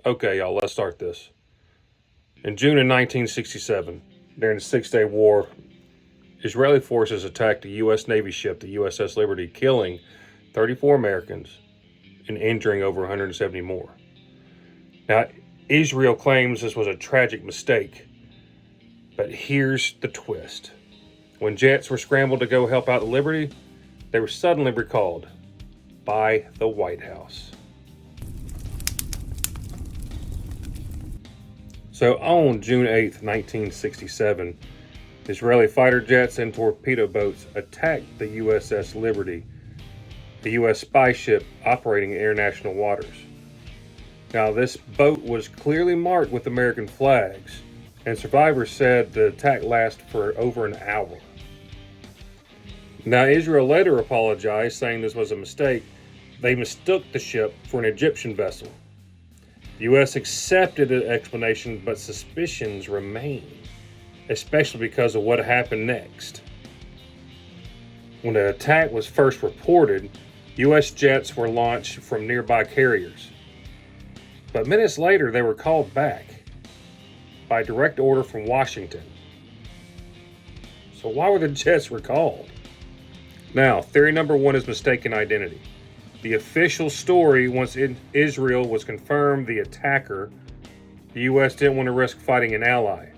Okay, y'all, let's start this. In June of 1967, during the Six-Day War, Israeli forces attacked a U.S. Navy ship, the USS Liberty, killing 34 Americans and injuring over 170 more. Now, Israel claims this was a tragic mistake, but here's the twist. When jets were scrambled to go help out the Liberty, they were suddenly recalled by the White House. So on June 8th, 1967, Israeli fighter jets and torpedo boats attacked the USS Liberty, a U.S. spy ship operating in international waters. Now, this boat was clearly marked with American flags, and survivors said the attack lasted for over an hour. Now, Israel later apologized, saying this was a mistake. They mistook the ship for an Egyptian vessel. The U.S. accepted the explanation, but suspicions remain, especially because of what happened next. When the attack was first reported, U.S. jets were launched from nearby carriers. But minutes later, they were called back by direct order from Washington. So why were the jets recalled? Now, theory number one is mistaken identity. The official story, once Israel was confirmed the attacker, the U.S. didn't want to risk fighting an ally.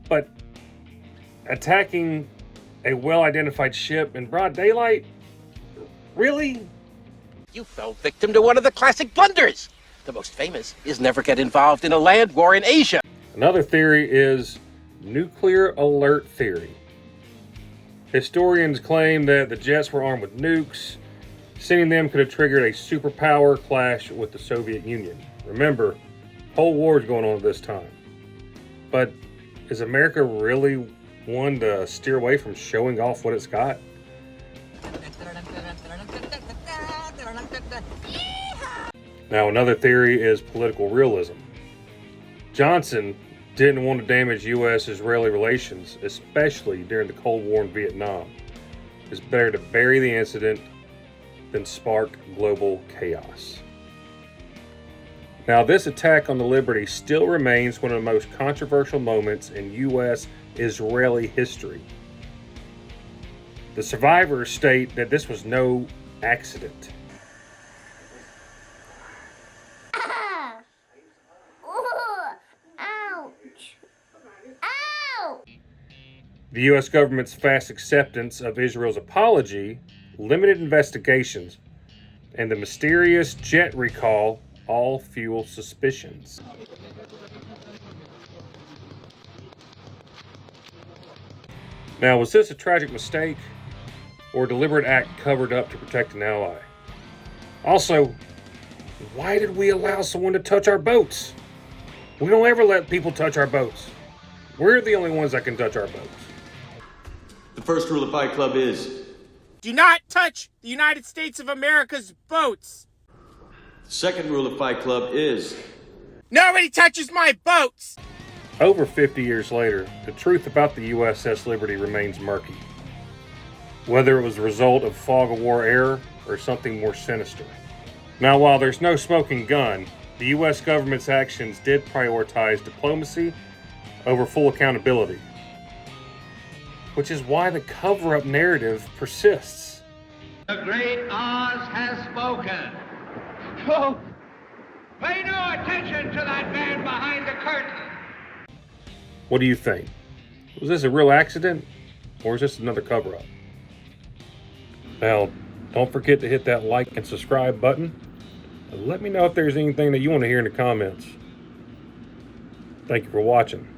But attacking a well-identified ship in broad daylight? Really? You fell victim to one of the classic blunders. The most famous is never get involved in a land war in Asia. Another theory is nuclear alert theory. Historians claim that the jets were armed with nukes. Sending them could have triggered a superpower clash with the Soviet Union. Remember, Cold War is going on at this time. But is America really one to steer away from showing off what it's got? Now, another theory is political realism. Johnson didn't want to damage U.S.-Israeli relations, especially during the Cold War in Vietnam. It's better to bury the incident than spark global chaos. Now, this attack on the Liberty still remains one of the most controversial moments in U.S.-Israeli history. The survivors state that this was no accident. The U.S. government's fast acceptance of Israel's apology, limited investigations, and the mysterious jet recall all fuel suspicions. Now, was this a tragic mistake or a deliberate act covered up to protect an ally? Also, why did we allow someone to touch our boats? We don't ever let people touch our boats. We're the only ones that can touch our boats. The first rule of Fight Club is, do not touch the United States of America's boats. the second rule of Fight Club is, Nobody touches my boats. Over 50 years later, the truth about the USS Liberty remains murky. Whether it was the result of fog of war error or something more sinister. Now, while there's no smoking gun, the U.S. government's actions did prioritize diplomacy over full accountability, which is why the cover-up narrative persists. The great Oz has spoken. Oh, pay no attention to that man behind the curtain. What do you think? Was this a real accident, or is this another cover-up? Now, don't forget to hit that like and subscribe button. And let me know if there's anything that you want to hear in the comments. Thank you for watching.